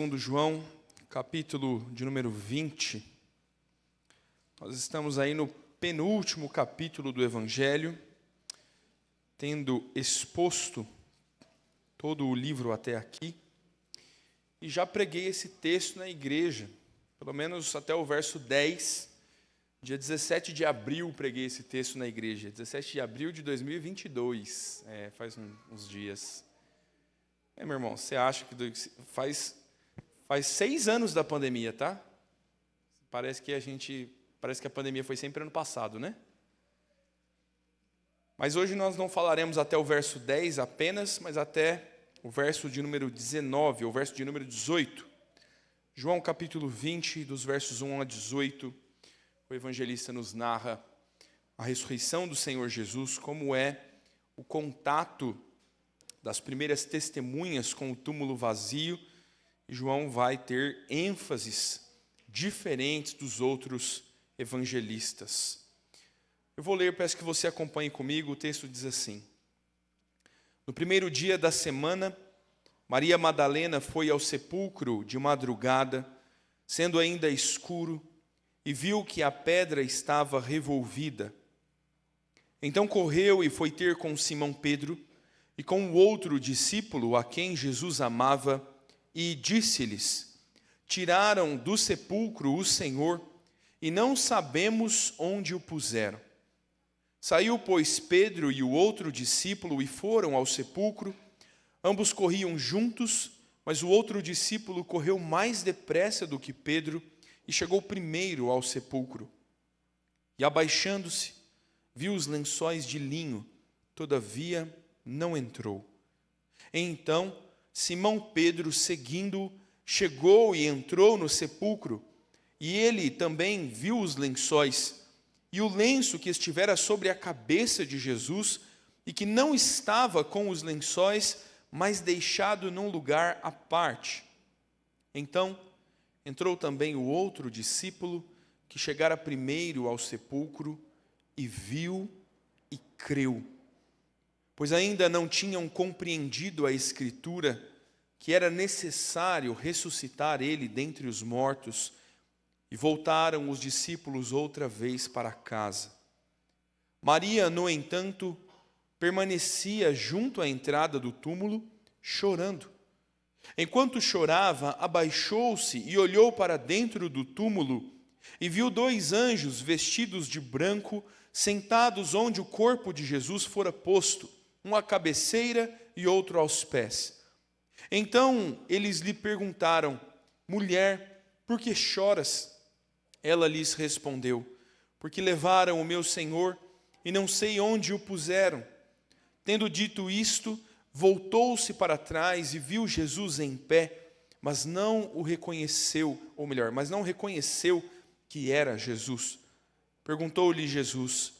Segundo João, capítulo de número 20. Nós estamos aí no penúltimo capítulo do Evangelho, tendo exposto todo o livro até aqui. E já preguei esse texto na igreja, pelo menos até o verso 10. Dia 17 de abril preguei esse texto na igreja, 17 de abril de 2022, faz uns dias. Meu irmão, você acha que faz 6 anos da pandemia, tá? Parece que a pandemia foi sempre ano passado, né? Mas hoje nós não falaremos até o verso 10 apenas, mas até o verso de número 19, ou verso de número 18. João capítulo 20, dos versos 1 a 18, o evangelista nos narra a ressurreição do Senhor Jesus, como é o contato das primeiras testemunhas com o túmulo vazio. E João vai ter ênfases diferentes dos outros evangelistas. Eu vou ler, peço que você acompanhe comigo. O texto diz assim: No primeiro dia da semana, Maria Madalena foi ao sepulcro de madrugada, sendo ainda escuro, e viu que a pedra estava revolvida. Então correu e foi ter com Simão Pedro e com o outro discípulo a quem Jesus amava, e disse-lhes: Tiraram do sepulcro o Senhor, e não sabemos onde o puseram. Saiu, pois, Pedro e o outro discípulo e foram ao sepulcro. Ambos corriam juntos, mas o outro discípulo correu mais depressa do que Pedro e chegou primeiro ao sepulcro. E abaixando-se, viu os lençóis de linho, todavia não entrou. Então Simão Pedro, seguindo-o, chegou e entrou no sepulcro, e ele também viu os lençóis, e o lenço que estivera sobre a cabeça de Jesus, e que não estava com os lençóis, mas deixado num lugar à parte. Então entrou também o outro discípulo, que chegara primeiro ao sepulcro, e viu e creu. Pois ainda não tinham compreendido a Escritura, que era necessário ressuscitar ele dentre os mortos, e voltaram os discípulos outra vez para casa. Maria, no entanto, permanecia junto à entrada do túmulo, chorando. Enquanto chorava, abaixou-se e olhou para dentro do túmulo, e viu 2 anjos vestidos de branco, sentados onde o corpo de Jesus fora posto, um à cabeceira e outro aos pés. Então eles lhe perguntaram: Mulher, por que choras? Ela lhes respondeu: Porque levaram o meu Senhor e não sei onde o puseram. Tendo dito isto, voltou-se para trás e viu Jesus em pé, mas não o reconheceu, ou melhor, mas não reconheceu que era Jesus. Perguntou-lhe Jesus: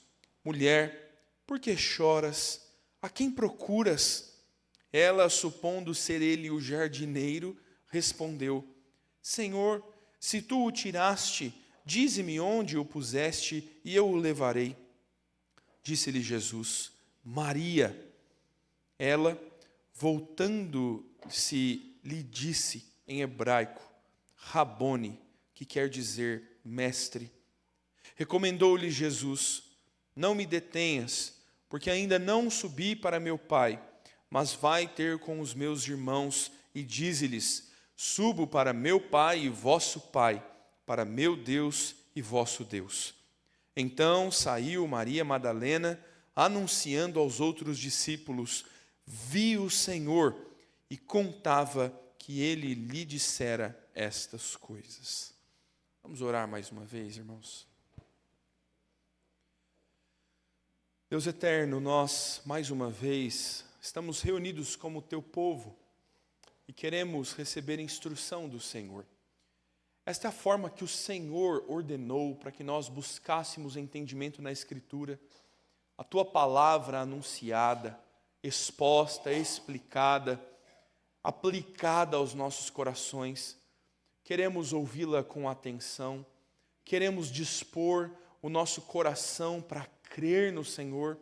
Mulher, por que choras? A quem procuras? Ela, supondo ser ele o jardineiro, respondeu: Senhor, se tu o tiraste, dize-me onde o puseste, e eu o levarei. Disse-lhe Jesus: Maria. Ela, voltando-se, lhe disse em hebraico: Rabone, que quer dizer mestre. Recomendou-lhe Jesus: Não me detenhas, porque ainda não subi para meu Pai, mas vai ter com os meus irmãos e dize-lhes: Subo para meu Pai e vosso Pai, para meu Deus e vosso Deus. Então saiu Maria Madalena, anunciando aos outros discípulos: Vi o Senhor, e contava que ele lhe dissera estas coisas. Vamos orar mais uma vez, irmãos. Deus eterno, nós, mais uma vez, estamos reunidos como teu povo e queremos receber instrução do Senhor. Esta é a forma que o Senhor ordenou para que nós buscássemos entendimento na Escritura, a tua palavra anunciada, exposta, explicada, aplicada aos nossos corações. Queremos ouvi-la com atenção, queremos dispor o nosso coração para crer no Senhor.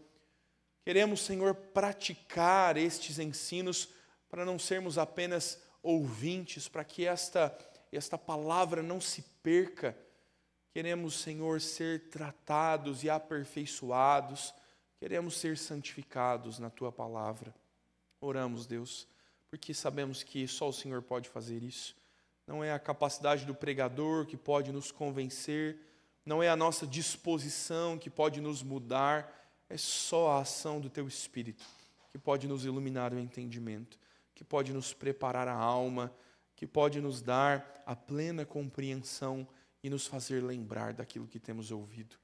Queremos, Senhor, praticar estes ensinos para não sermos apenas ouvintes, para que esta palavra não se perca. Queremos, Senhor, ser tratados e aperfeiçoados, queremos ser santificados na Tua palavra. Oramos, Deus, porque sabemos que só o Senhor pode fazer isso. Não é a capacidade do pregador que pode nos convencer, não é a nossa disposição que pode nos mudar, é só a ação do Teu Espírito que pode nos iluminar o entendimento, que pode nos preparar a alma, que pode nos dar a plena compreensão e nos fazer lembrar daquilo que temos ouvido.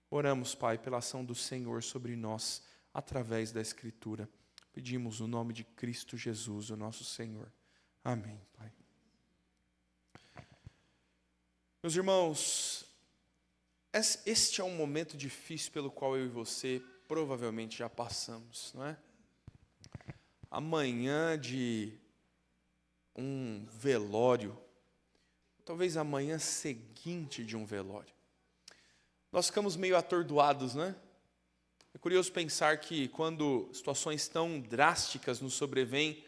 Oramos, Pai, pela ação do Senhor sobre nós, através da Escritura. Pedimos no nome de Cristo Jesus, o nosso Senhor. Amém, Pai. Meus irmãos, este é um momento difícil pelo qual eu e você provavelmente já passamos, não é? Amanhã de um velório, talvez a manhã seguinte de um velório. Nós ficamos meio atordoados, né? É curioso pensar que quando situações tão drásticas nos sobrevêm,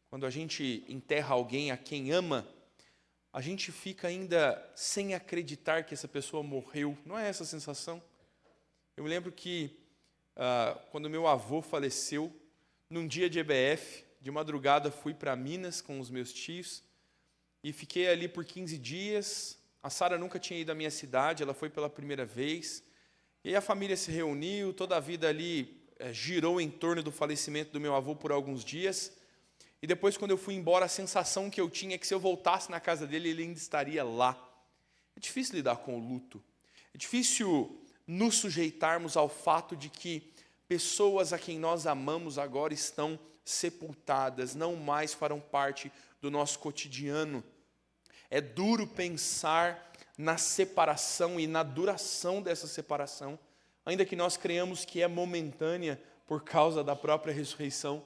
quando a gente enterra alguém a quem ama, a gente fica ainda sem acreditar que essa pessoa morreu. Não é essa a sensação? Eu me lembro que quando meu avô faleceu, num dia de EBF, de madrugada fui para Minas com os meus tios e fiquei ali por 15 dias. A Sara nunca tinha ido à minha cidade, ela foi pela primeira vez. E aí a família se reuniu, toda a vida ali girou em torno do falecimento do meu avô por alguns dias. E depois, quando eu fui embora, a sensação que eu tinha é que se eu voltasse na casa dele, ele ainda estaria lá. É difícil lidar com o luto. É difícil nos sujeitarmos ao fato de que pessoas a quem nós amamos agora estão sepultadas, não mais farão parte do nosso cotidiano. É duro pensar na separação e na duração dessa separação, ainda que nós creamos que é momentânea por causa da própria ressurreição.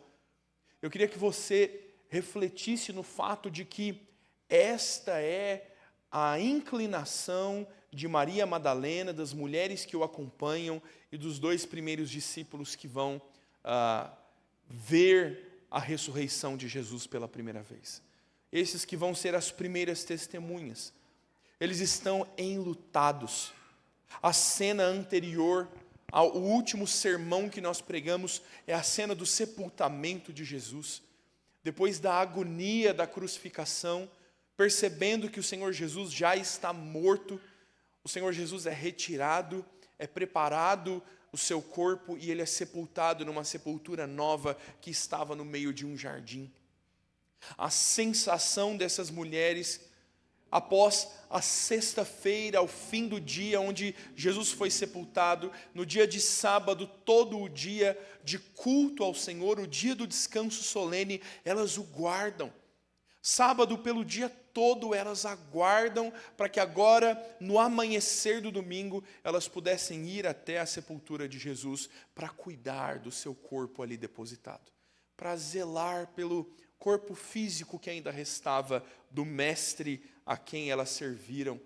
Eu queria que você refletisse no fato de que esta é a inclinação de Maria Madalena, das mulheres que o acompanham e dos 2 primeiros discípulos que vão ver a ressurreição de Jesus pela primeira vez. Esses que vão ser as primeiras testemunhas. Eles estão enlutados. A cena anterior ao último sermão que nós pregamos é a cena do sepultamento de Jesus. Depois da agonia da crucificação, percebendo que o Senhor Jesus já está morto, o Senhor Jesus é retirado, é preparado o seu corpo e ele é sepultado numa sepultura nova que estava no meio de um jardim. A sensação dessas mulheres, após a sexta-feira, ao fim do dia onde Jesus foi sepultado, no dia de sábado, todo o dia de culto ao Senhor, o dia do descanso solene, elas o guardam. Sábado, pelo dia todo, elas aguardam para que agora, no amanhecer do domingo, elas pudessem ir até a sepultura de Jesus para cuidar do seu corpo ali depositado, para zelar pelo corpo físico que ainda restava do mestre a quem elas serviram.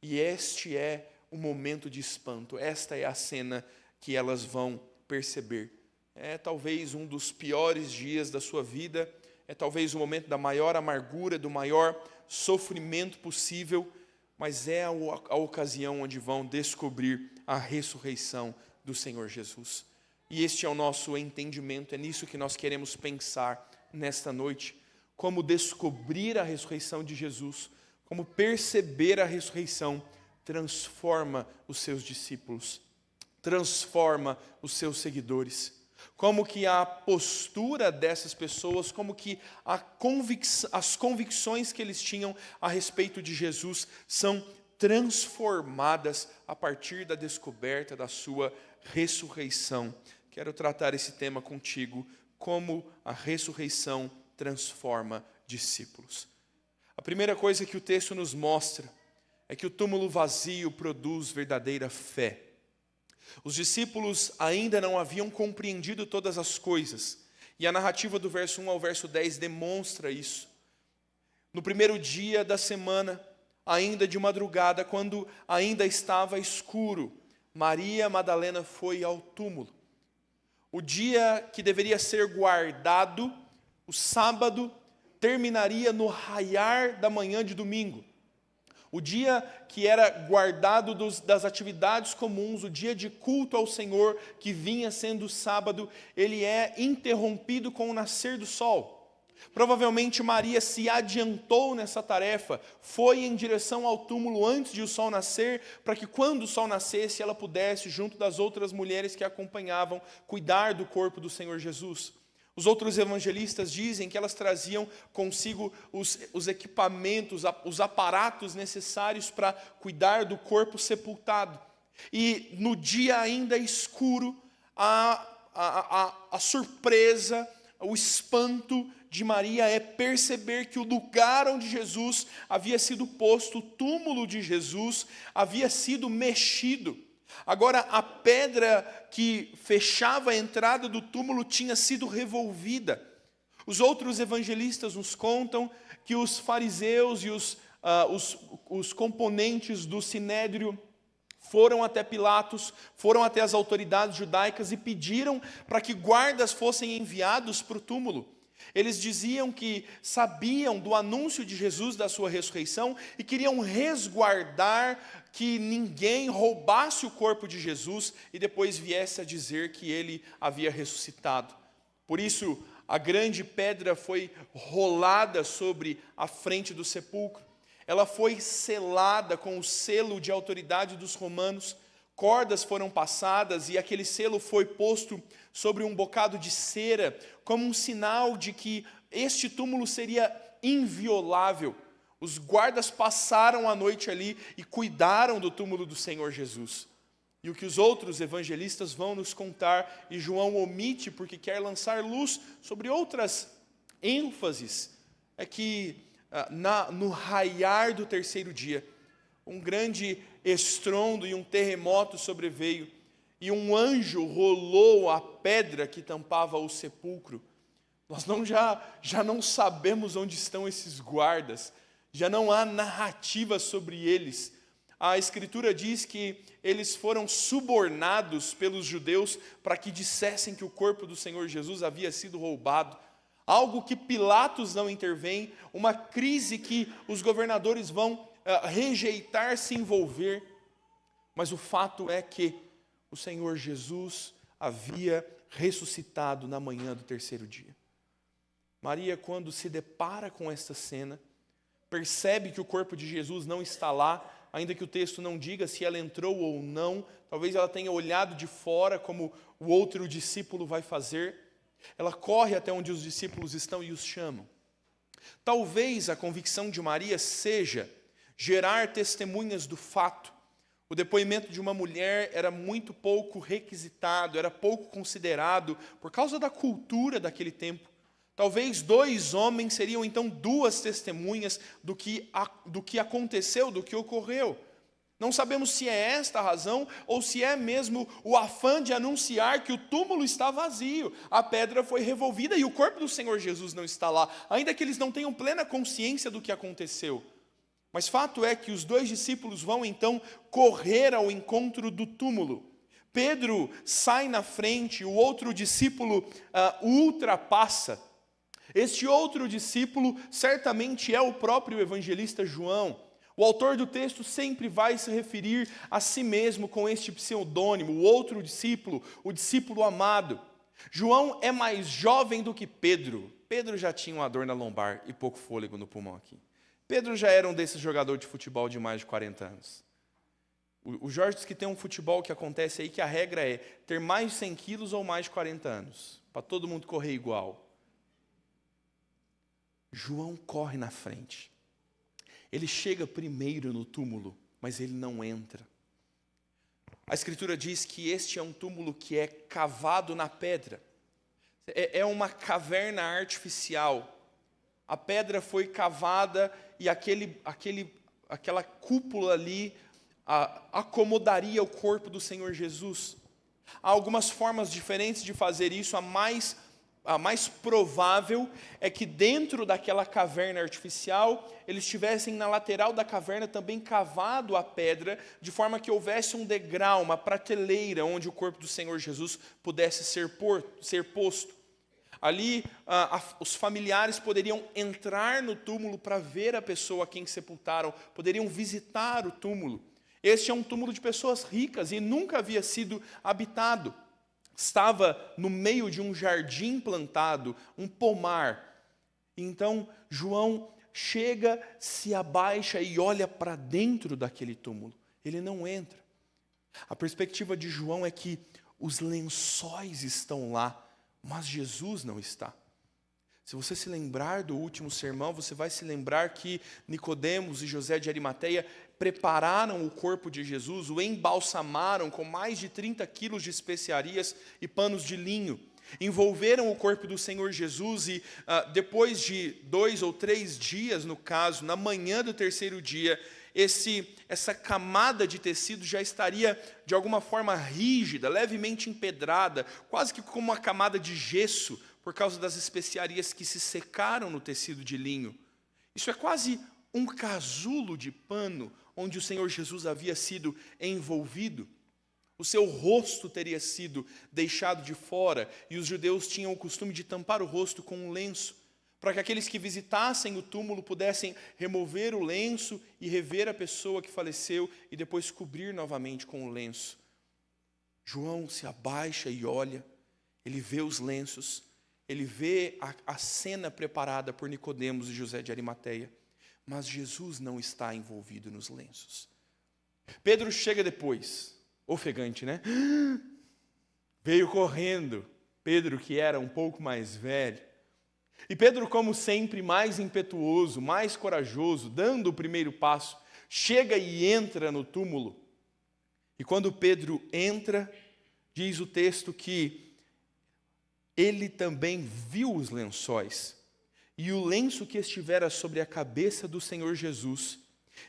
E este é o momento de espanto, esta é a cena que elas vão perceber. É talvez um dos piores dias da sua vida, é talvez o momento da maior amargura, do maior sofrimento possível, mas é a ocasião onde vão descobrir a ressurreição do Senhor Jesus. E este é o nosso entendimento, é nisso que nós queremos pensar nesta noite, como descobrir a ressurreição de Jesus, como perceber a ressurreição, transforma os seus discípulos, transforma os seus seguidores. Como que a postura dessas pessoas, como que as convicções que eles tinham a respeito de Jesus são transformadas a partir da descoberta da sua ressurreição. Quero tratar esse tema contigo, como a ressurreição transforma discípulos. A primeira coisa que o texto nos mostra é que o túmulo vazio produz verdadeira fé. Os discípulos ainda não haviam compreendido todas as coisas, e a narrativa do verso 1 ao verso 10 demonstra isso. No primeiro dia da semana, ainda de madrugada, quando ainda estava escuro, Maria Madalena foi ao túmulo. O dia que deveria ser guardado, o sábado, terminaria no raiar da manhã de domingo. O dia que era guardado das atividades comuns, o dia de culto ao Senhor, que vinha sendo o sábado, ele é interrompido com o nascer do sol. Provavelmente Maria se adiantou nessa tarefa, foi em direção ao túmulo antes de o sol nascer, para que quando o sol nascesse ela pudesse, junto das outras mulheres que a acompanhavam, cuidar do corpo do Senhor Jesus. Os outros evangelistas dizem que elas traziam consigo os equipamentos, os aparatos necessários para cuidar do corpo sepultado. E no dia ainda escuro, a surpresa, o espanto de Maria é perceber que o lugar onde Jesus havia sido posto, o túmulo de Jesus, havia sido mexido. Agora a pedra que fechava a entrada do túmulo tinha sido revolvida. Os outros evangelistas nos contam que os fariseus e os componentes do sinédrio foram até Pilatos, foram até as autoridades judaicas e pediram para que guardas fossem enviados para o túmulo. Eles diziam que sabiam do anúncio de Jesus, da sua ressurreição, e queriam resguardar que ninguém roubasse o corpo de Jesus e depois viesse a dizer que ele havia ressuscitado. Por isso, a grande pedra foi rolada sobre a frente do sepulcro. Ela foi selada com o selo de autoridade dos romanos. Cordas foram passadas e aquele selo foi posto sobre um bocado de cera, como um sinal de que este túmulo seria inviolável. Os guardas passaram a noite ali e cuidaram do túmulo do Senhor Jesus. E o que os outros evangelistas vão nos contar, e João omite porque quer lançar luz sobre outras ênfases, é que no raiar do terceiro dia, um grande estrondo e um terremoto sobreveio, e um anjo rolou a pedra que tampava o sepulcro. Nós já não sabemos onde estão esses guardas, já não há narrativa sobre eles. A Escritura diz que eles foram subornados pelos judeus para que dissessem que o corpo do Senhor Jesus havia sido roubado. Algo que Pilatos não intervém, uma crise que os governadores vão rejeitar se envolver. Mas o fato é que o Senhor Jesus havia ressuscitado na manhã do terceiro dia. Maria, quando se depara com esta cena, percebe que o corpo de Jesus não está lá, ainda que o texto não diga se ela entrou ou não, talvez ela tenha olhado de fora, como o outro discípulo vai fazer. Ela corre até onde os discípulos estão e os chamam. Talvez a convicção de Maria seja gerar testemunhas do fato. O depoimento de uma mulher era muito pouco requisitado, era pouco considerado, por causa da cultura daquele tempo. Talvez 2 homens seriam então 2 testemunhas do que aconteceu, do que ocorreu. Não sabemos se é esta a razão ou se é mesmo o afã de anunciar que o túmulo está vazio, a pedra foi revolvida e o corpo do Senhor Jesus não está lá, ainda que eles não tenham plena consciência do que aconteceu. Mas fato é que os 2 discípulos vão então correr ao encontro do túmulo. Pedro sai na frente, o outro discípulo o ultrapassa. Este outro discípulo certamente é o próprio evangelista João. O autor do texto sempre vai se referir a si mesmo com este pseudônimo, o outro discípulo, o discípulo amado. João é mais jovem do que Pedro. Pedro já tinha uma dor na lombar e pouco fôlego no pulmão aqui. Pedro já era um desses jogadores de futebol de mais de 40 anos. O Jorge diz que tem um futebol que acontece aí que a regra é ter mais de 100 quilos ou mais de 40 anos, para todo mundo correr igual. João corre na frente. Ele chega primeiro no túmulo, mas ele não entra. A Escritura diz que este é um túmulo que é cavado na pedra. É uma caverna artificial. A pedra foi cavada e aquela cúpula ali acomodaria o corpo do Senhor Jesus. Há algumas formas diferentes de fazer isso. A mais provável é que dentro daquela caverna artificial, eles tivessem na lateral da caverna também cavado a pedra, de forma que houvesse um degrau, uma prateleira, onde o corpo do Senhor Jesus pudesse ser posto. Ali, os familiares poderiam entrar no túmulo para ver a pessoa a quem sepultaram, poderiam visitar o túmulo. Este é um túmulo de pessoas ricas e nunca havia sido habitado. Estava no meio de um jardim plantado, um pomar. Então, João chega, se abaixa e olha para dentro daquele túmulo. Ele não entra. A perspectiva de João é que os lençóis estão lá, mas Jesus não está. Se você se lembrar do último sermão, você vai se lembrar que Nicodemos e José de Arimateia prepararam o corpo de Jesus, o embalsamaram com mais de 30 quilos de especiarias e panos de linho. Envolveram o corpo do Senhor Jesus e depois de 2 ou 3 dias, no caso, na manhã do terceiro dia, essa camada de tecido já estaria de alguma forma rígida, levemente empedrada, quase que como uma camada de gesso, por causa das especiarias que se secaram no tecido de linho. Isso é quase um casulo de pano onde o Senhor Jesus havia sido envolvido. O seu rosto teria sido deixado de fora, e os judeus tinham o costume de tampar o rosto com um lenço, para que aqueles que visitassem o túmulo pudessem remover o lenço e rever a pessoa que faleceu e depois cobrir novamente com o lenço. João se abaixa e olha, ele vê os lenços, ele vê a cena preparada por Nicodemos e José de Arimateia, mas Jesus não está envolvido nos lenços. Pedro chega depois, ofegante, né? Veio correndo, Pedro que era um pouco mais velho. E Pedro, como sempre, mais impetuoso, mais corajoso, dando o primeiro passo, chega e entra no túmulo. E quando Pedro entra, diz o texto que ele também viu os lençóis, e o lenço que estivera sobre a cabeça do Senhor Jesus,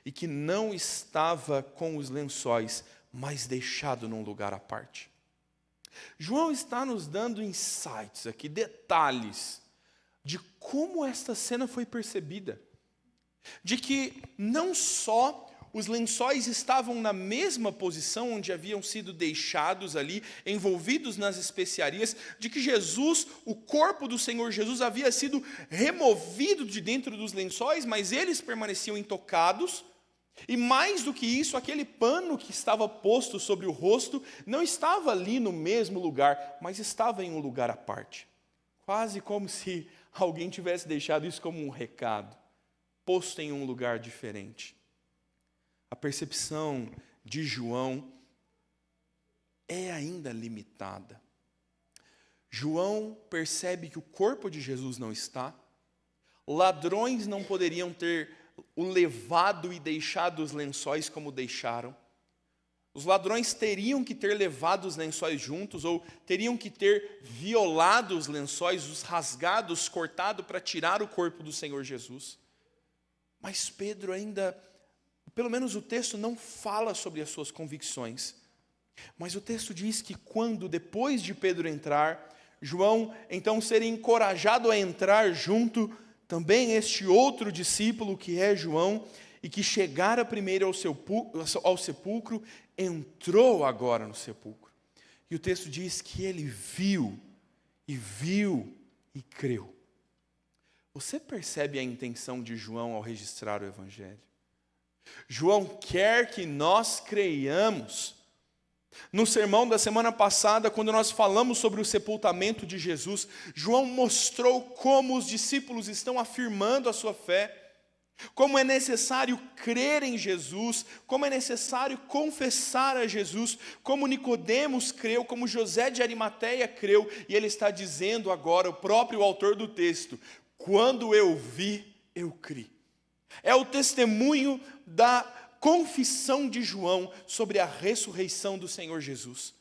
e que não estava com os lençóis, mas deixado num lugar à parte. João está nos dando insights aqui, detalhes, de como esta cena foi percebida. De que não só os lençóis estavam na mesma posição onde haviam sido deixados ali, envolvidos nas especiarias, de que Jesus, o corpo do Senhor Jesus, havia sido removido de dentro dos lençóis, mas eles permaneciam intocados. E mais do que isso, aquele pano que estava posto sobre o rosto não estava ali no mesmo lugar, mas estava em um lugar à parte. Quase como se alguém tivesse deixado isso como um recado, posto em um lugar diferente. A percepção de João é ainda limitada. João percebe que o corpo de Jesus não está, ladrões não poderiam ter o levado e deixado os lençóis como deixaram. Os ladrões teriam que ter levado os lençóis juntos, ou teriam que ter violado os lençóis, os rasgado, os cortado para tirar o corpo do Senhor Jesus. Mas Pedro ainda, pelo menos o texto não fala sobre as suas convicções. Mas o texto diz que quando, depois de Pedro entrar, João então ser encorajado a entrar junto, também este outro discípulo que é João, e que chegara primeiro ao sepulcro, entrou agora no sepulcro. E o texto diz que ele viu e creu. Você percebe a intenção de João ao registrar o Evangelho? João quer que nós creiamos. No sermão da semana passada, quando nós falamos sobre o sepultamento de Jesus, João mostrou como os discípulos estão afirmando a sua fé, como é necessário crer em Jesus, como é necessário confessar a Jesus, como Nicodemos creu, como José de Arimateia creu, e ele está dizendo agora, o próprio autor do texto, quando eu vi, eu criei. É o testemunho da confissão de João sobre a ressurreição do Senhor Jesus.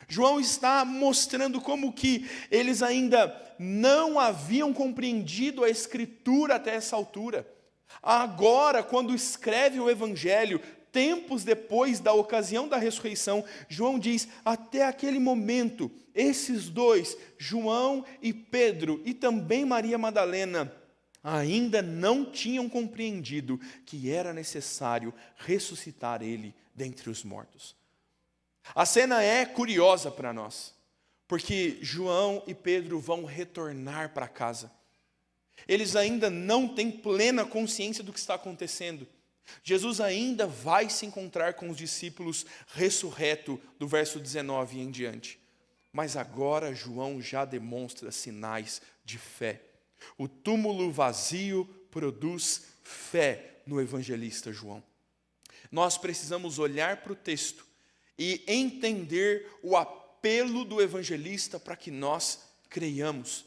João está mostrando como que eles ainda não haviam compreendido a Escritura até essa altura. Agora, quando escreve o Evangelho, tempos depois da ocasião da ressurreição, João diz, até aquele momento, esses dois, João e Pedro, e também Maria Madalena, ainda não tinham compreendido que era necessário ressuscitar ele dentre os mortos. A cena é curiosa para nós, Porque João e Pedro vão retornar para casa. Eles ainda não têm plena consciência do que está acontecendo. Jesus ainda vai se encontrar com os discípulos ressurreto, do verso 19 em diante. Mas agora João já demonstra sinais de fé. O túmulo vazio produz fé no evangelista João. Nós precisamos olhar para o texto e entender o apelo do evangelista para que nós creiamos.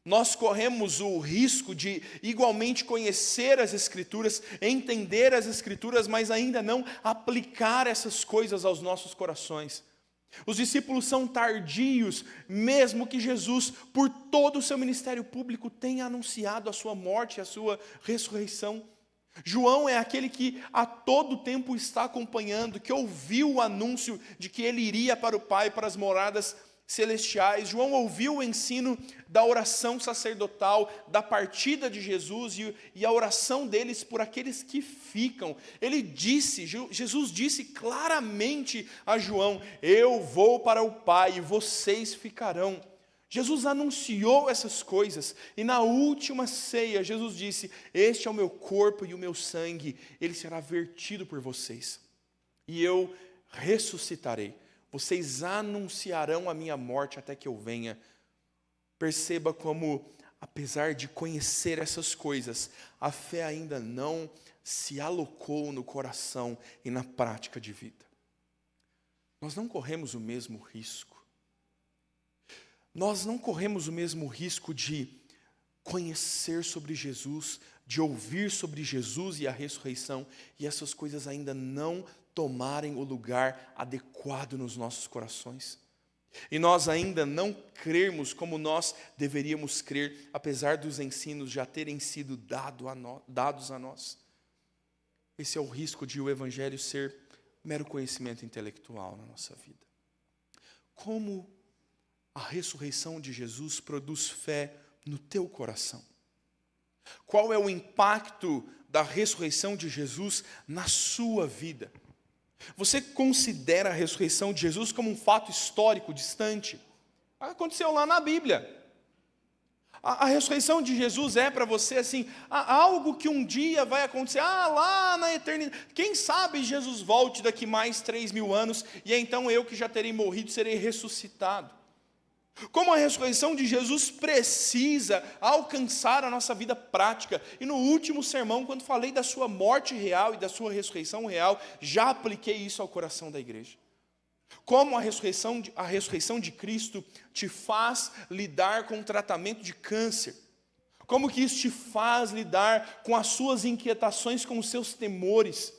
Nós corremos o risco de igualmente conhecer as Escrituras, entender as Escrituras, mas ainda não aplicar essas coisas aos nossos corações. Os discípulos são tardios, mesmo que Jesus, por todo o seu ministério público, tenha anunciado a sua morte e a sua ressurreição. João é aquele que a todo tempo está acompanhando, que ouviu o anúncio de que ele iria para o Pai, para as moradas celestiais. João ouviu o ensino da oração sacerdotal, da partida de Jesus e a oração deles por aqueles que ficam. Jesus disse claramente a João: eu vou para o Pai e vocês ficarão. Jesus anunciou essas coisas, e na última ceia, Jesus disse: este é o meu corpo e o meu sangue, ele será vertido por vocês, e eu ressuscitarei. Vocês anunciarão a minha morte até que eu venha. Perceba como, apesar de conhecer essas coisas, a fé ainda não se alocou no coração e na prática de vida. Nós não corremos o mesmo risco. Nós não corremos o mesmo risco de conhecer sobre Jesus, de ouvir sobre Jesus e a ressurreição, e essas coisas ainda não tomarem o lugar adequado nos nossos corações. E nós ainda não crermos como nós deveríamos crer, apesar dos ensinos já terem sido dados a nós. Esse é o risco de o Evangelho ser mero conhecimento intelectual na nossa vida. Como a ressurreição de Jesus produz fé no teu coração? Qual é o impacto da ressurreição de Jesus na sua vida? Você considera a ressurreição de Jesus como um fato histórico distante? Aconteceu lá na Bíblia. A ressurreição de Jesus é para você assim, algo que um dia vai acontecer, lá na eternidade. Quem sabe Jesus volte daqui mais 3.000 anos, e então eu que já terei morrido serei ressuscitado. Como a ressurreição de Jesus precisa alcançar a nossa vida prática. E no último sermão, quando falei da sua morte real e da sua ressurreição real, já apliquei isso ao coração da igreja. Como a ressurreição de Cristo te faz lidar com o tratamento de câncer. Como que isso te faz lidar com as suas inquietações, com os seus temores.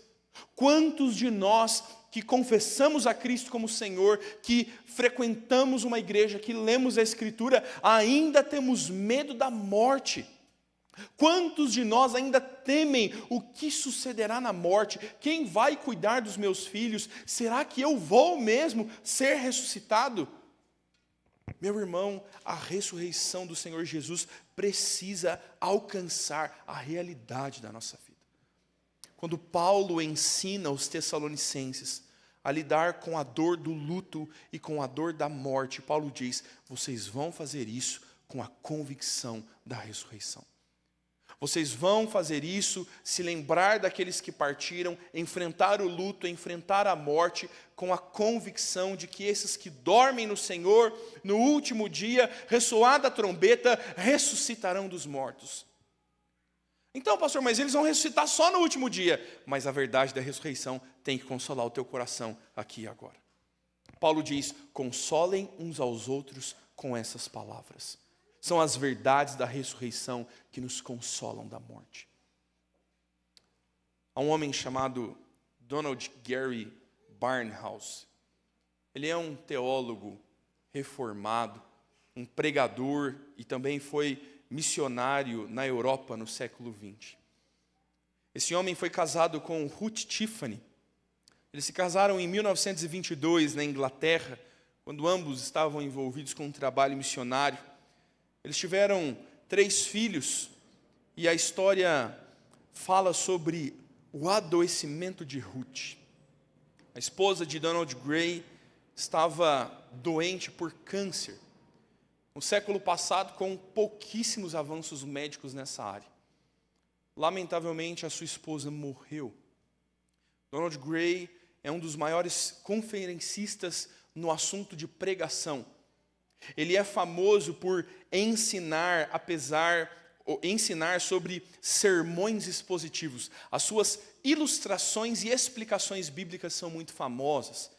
Quantos de nós que confessamos a Cristo como Senhor, que frequentamos uma igreja, que lemos a Escritura, ainda temos medo da morte? Quantos de nós ainda temem o que sucederá na morte? Quem vai cuidar dos meus filhos? Será que eu vou mesmo ser ressuscitado? Meu irmão, a ressurreição do Senhor Jesus precisa alcançar a realidade da nossa vida. Quando Paulo ensina os Tessalonicenses a lidar com a dor do luto e com a dor da morte, Paulo diz: vocês vão fazer isso com a convicção da ressurreição. Vocês vão fazer isso, se lembrar daqueles que partiram, enfrentar o luto, enfrentar a morte, com a convicção de que esses que dormem no Senhor, no último dia, ressoada a trombeta, ressuscitarão dos mortos. Então, pastor, mas eles vão ressuscitar só no último dia. Mas a verdade da ressurreição tem que consolar o teu coração aqui e agora. Paulo diz: consolem uns aos outros com essas palavras. São as verdades da ressurreição que nos consolam da morte. Há um homem chamado Donald Gary Barnhouse. Ele é um teólogo reformado, um pregador e também foi missionário na Europa no século XX. Esse homem foi casado com Ruth Tiffany. Eles se casaram em 1922 na Inglaterra, quando ambos estavam envolvidos com um trabalho missionário. Eles tiveram 3 filhos, e a história fala sobre o adoecimento de Ruth. A esposa de Donald Gray estava doente por câncer. No século passado, com pouquíssimos avanços médicos nessa área. Lamentavelmente, a sua esposa morreu. Donald Gray é um dos maiores conferencistas no assunto de pregação. Ele é famoso por ensinar sobre sermões expositivos. As suas ilustrações e explicações bíblicas são muito famosas.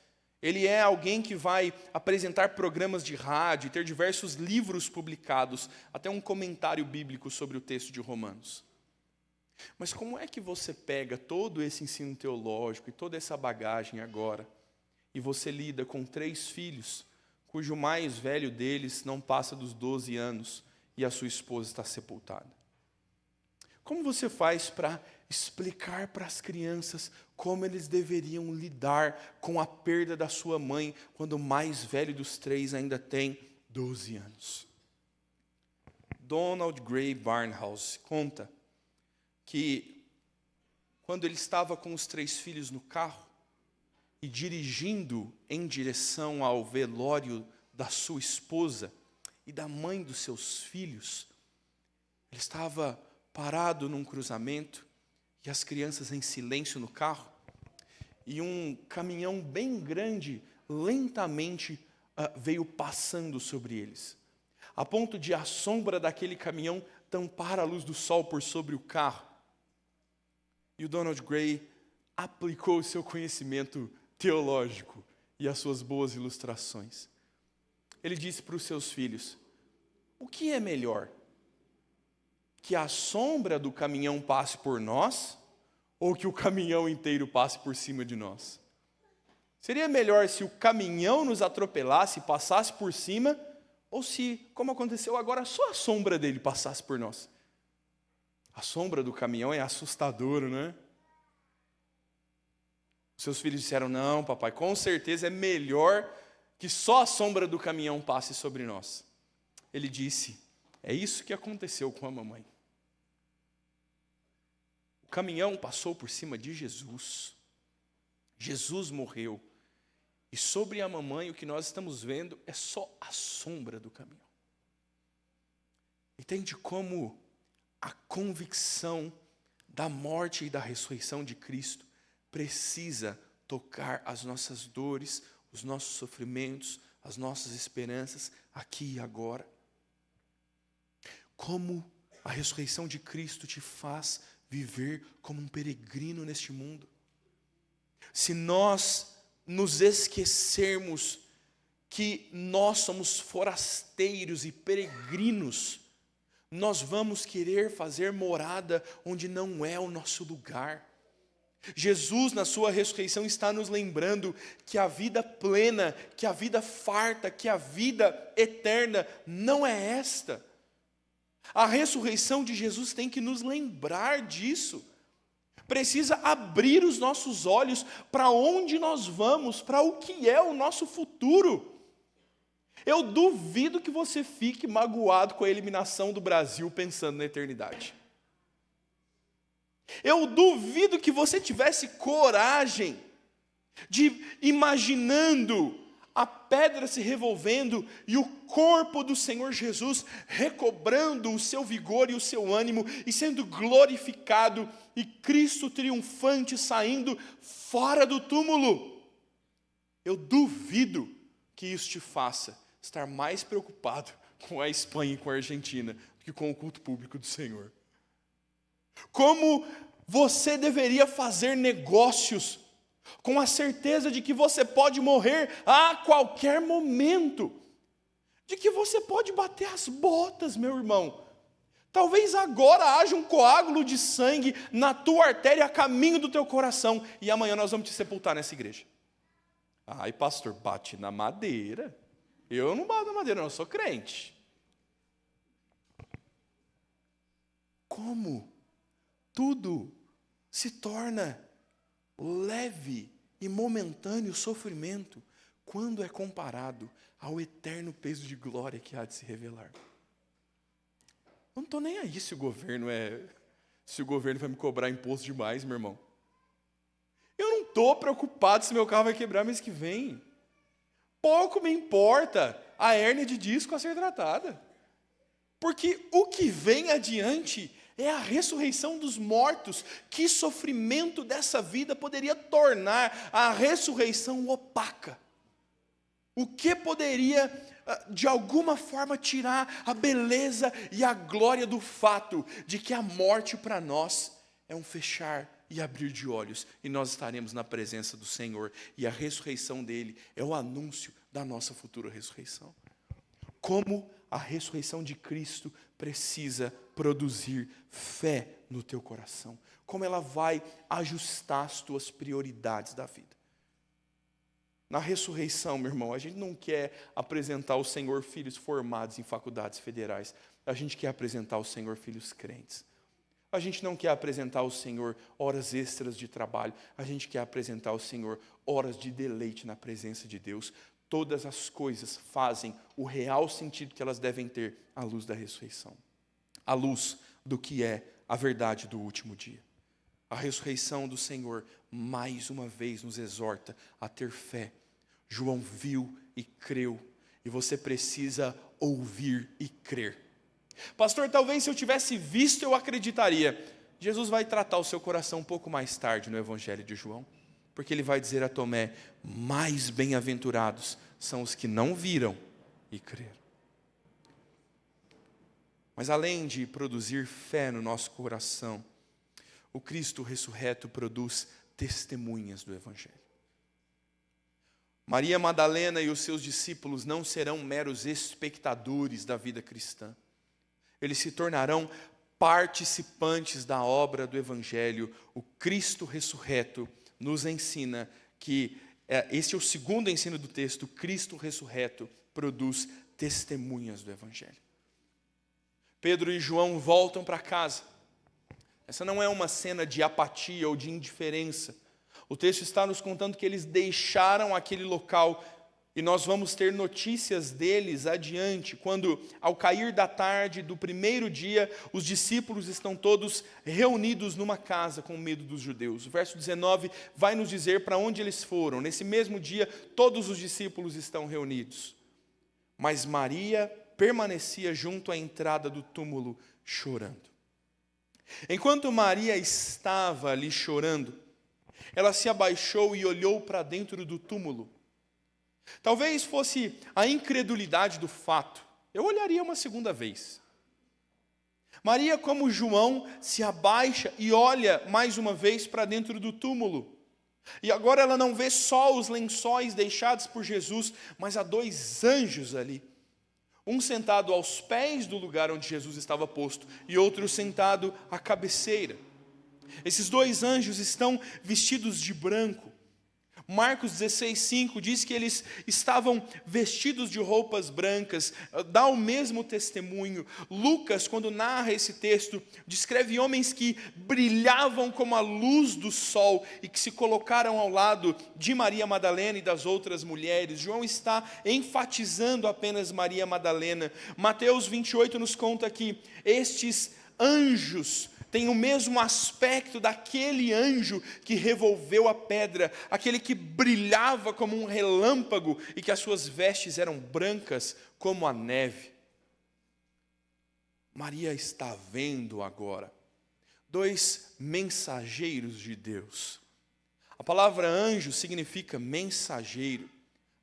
Ele é alguém que vai apresentar programas de rádio, ter diversos livros publicados, até um comentário bíblico sobre o texto de Romanos. Mas como é que você pega todo esse ensino teológico e toda essa bagagem agora, e você lida com 3 filhos, cujo mais velho deles não passa dos 12 anos, e a sua esposa está sepultada? Como você faz para explicar para as crianças como eles deveriam lidar com a perda da sua mãe, quando o mais velho dos 3 ainda tem 12 anos? Donald Gray Barnhouse conta que quando ele estava com os 3 filhos no carro e dirigindo em direção ao velório da sua esposa e da mãe dos seus filhos, ele estava parado num cruzamento e as crianças em silêncio no carro, e um caminhão bem grande lentamente veio passando sobre eles, a ponto de a sombra daquele caminhão tampar a luz do sol por sobre o carro. E o Donald Gray aplicou o seu conhecimento teológico e as suas boas ilustrações. Ele disse para os seus filhos: o que é melhor? Que a sombra do caminhão passe por nós, ou que o caminhão inteiro passe por cima de nós? Seria melhor se o caminhão nos atropelasse e passasse por cima, ou se, como aconteceu agora, só a sombra dele passasse por nós? A sombra do caminhão é assustadora, não é? Seus filhos disseram: não, papai, com certeza é melhor que só a sombra do caminhão passe sobre nós. Ele disse: é isso que aconteceu com a mamãe. O caminhão passou por cima de Jesus. Jesus morreu. E sobre a mamãe o que nós estamos vendo é só a sombra do caminhão. Entende como a convicção da morte e da ressurreição de Cristo precisa tocar as nossas dores, os nossos sofrimentos, as nossas esperanças aqui e agora? Como a ressurreição de Cristo te faz viver como um peregrino neste mundo? Se nós nos esquecermos que nós somos forasteiros e peregrinos, nós vamos querer fazer morada onde não é o nosso lugar. Jesus, na sua ressurreição, está nos lembrando que a vida plena, que a vida farta, que a vida eterna não é esta. A ressurreição de Jesus tem que nos lembrar disso. Precisa abrir os nossos olhos para onde nós vamos, para o que é o nosso futuro. Eu duvido que você fique magoado com a eliminação do Brasil pensando na eternidade. Eu duvido que você tivesse coragem de, imaginando a pedra se revolvendo e o corpo do Senhor Jesus recobrando o seu vigor e o seu ânimo e sendo glorificado, e Cristo triunfante saindo fora do túmulo. Eu duvido que isso te faça estar mais preocupado com a Espanha e com a Argentina do que com o culto público do Senhor. Como você deveria fazer negócios com a certeza de que você pode morrer a qualquer momento, de que você pode bater as botas, meu irmão. Talvez agora haja um coágulo de sangue na tua artéria a caminho do teu coração, e amanhã nós vamos te sepultar nessa igreja. Ai, pastor, bate na madeira. Eu não bato na madeira, não, eu sou crente. Como tudo se torna leve e momentâneo sofrimento quando é comparado ao eterno peso de glória que há de se revelar. Eu não estou nem aí se o governo vai me cobrar imposto demais, meu irmão. Eu não estou preocupado se meu carro vai quebrar mês que vem. pouco me importa a hérnia de disco a ser tratada. Porque o que vem adiante é a ressurreição dos mortos. Que sofrimento dessa vida poderia tornar a ressurreição opaca? O que poderia, de alguma forma, tirar a beleza e a glória do fato de que a morte para nós é um fechar e abrir de olhos, e nós estaremos na presença do Senhor, e a ressurreição dele é o anúncio da nossa futura ressurreição. Como a ressurreição de Cristo precisa produzir fé no teu coração, como ela vai ajustar as tuas prioridades da vida. Na ressurreição, meu irmão, a gente não quer apresentar o Senhor filhos formados em faculdades federais, a gente quer apresentar o Senhor filhos crentes. A gente não quer apresentar ao Senhor horas extras de trabalho, a gente quer apresentar ao Senhor horas de deleite na presença de Deus. Todas as coisas fazem o real sentido que elas devem ter à luz da ressurreição, à luz do que é a verdade do último dia. A ressurreição do Senhor, mais uma vez, nos exorta a ter fé. João viu e creu, e você precisa ouvir e crer. Pastor, talvez se eu tivesse visto, eu acreditaria. Jesus vai tratar o seu coração um pouco mais tarde no Evangelho de João, porque ele vai dizer a Tomé: mais bem-aventurados são os que não viram e creram. Mas além de produzir fé no nosso coração, o Cristo ressurreto produz testemunhas do Evangelho. Maria Madalena e os seus discípulos não serão meros espectadores da vida cristã. Eles se tornarão participantes da obra do Evangelho. O Cristo ressurreto nos ensina que, esse é o segundo ensino do texto, Cristo ressurreto produz testemunhas do Evangelho. Pedro e João voltam para casa. Essa não é uma cena de apatia ou de indiferença. O texto está nos contando que eles deixaram aquele local, e nós vamos ter notícias deles adiante, quando, ao cair da tarde do primeiro dia, os discípulos estão todos reunidos numa casa com medo dos judeus. O verso 19 vai nos dizer para onde eles foram. Nesse mesmo dia, todos os discípulos estão reunidos. Mas Maria permanecia junto à entrada do túmulo, chorando. Enquanto Maria estava ali chorando, ela se abaixou e olhou para dentro do túmulo. Talvez fosse a incredulidade do fato. Eu olharia uma segunda vez. Maria, como João, se abaixa e olha mais uma vez para dentro do túmulo. E agora ela não vê só os lençóis deixados por Jesus, mas há dois anjos ali. Um sentado aos pés do lugar onde Jesus estava posto, e outro sentado à cabeceira. Esses dois anjos estão vestidos de branco. Marcos 16:5 diz que eles estavam vestidos de roupas brancas, dá o mesmo testemunho. Lucas, quando narra esse texto, descreve homens que brilhavam como a luz do sol e que se colocaram ao lado de Maria Madalena e das outras mulheres. João está enfatizando apenas Maria Madalena. Mateus 28 nos conta que estes anjos tem o mesmo aspecto daquele anjo que revolveu a pedra, aquele que brilhava como um relâmpago e que as suas vestes eram brancas como a neve. Maria está vendo agora dois mensageiros de Deus. A palavra anjo significa mensageiro.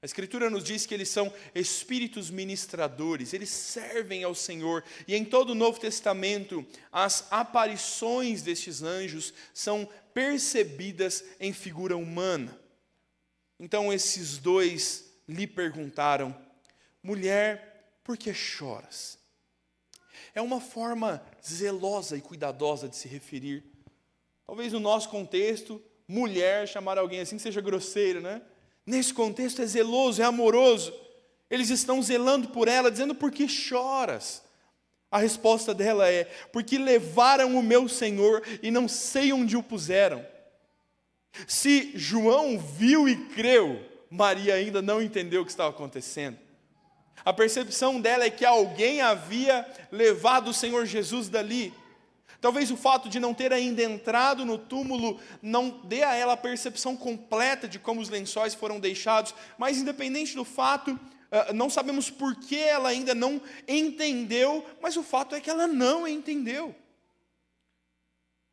A Escritura nos diz que eles são espíritos ministradores, eles servem ao Senhor. E em todo o Novo Testamento, as aparições destes anjos são percebidas em figura humana. Então esses dois lhe perguntaram: mulher, por que choras? É uma forma zelosa e cuidadosa de se referir. Talvez no nosso contexto, mulher, chamar alguém assim seja grosseiro, né? Nesse contexto é zeloso, é amoroso. Eles estão zelando por ela, dizendo: por que choras? A resposta dela é: porque levaram o meu Senhor e não sei onde o puseram. Se João viu e creu, Maria ainda não entendeu o que estava acontecendo. A percepção dela é que alguém havia levado o Senhor Jesus dali. Talvez o fato de não ter ainda entrado no túmulo não dê a ela a percepção completa de como os lençóis foram deixados, mas independente do fato, não sabemos por que ela ainda não entendeu, mas o fato é que ela não entendeu.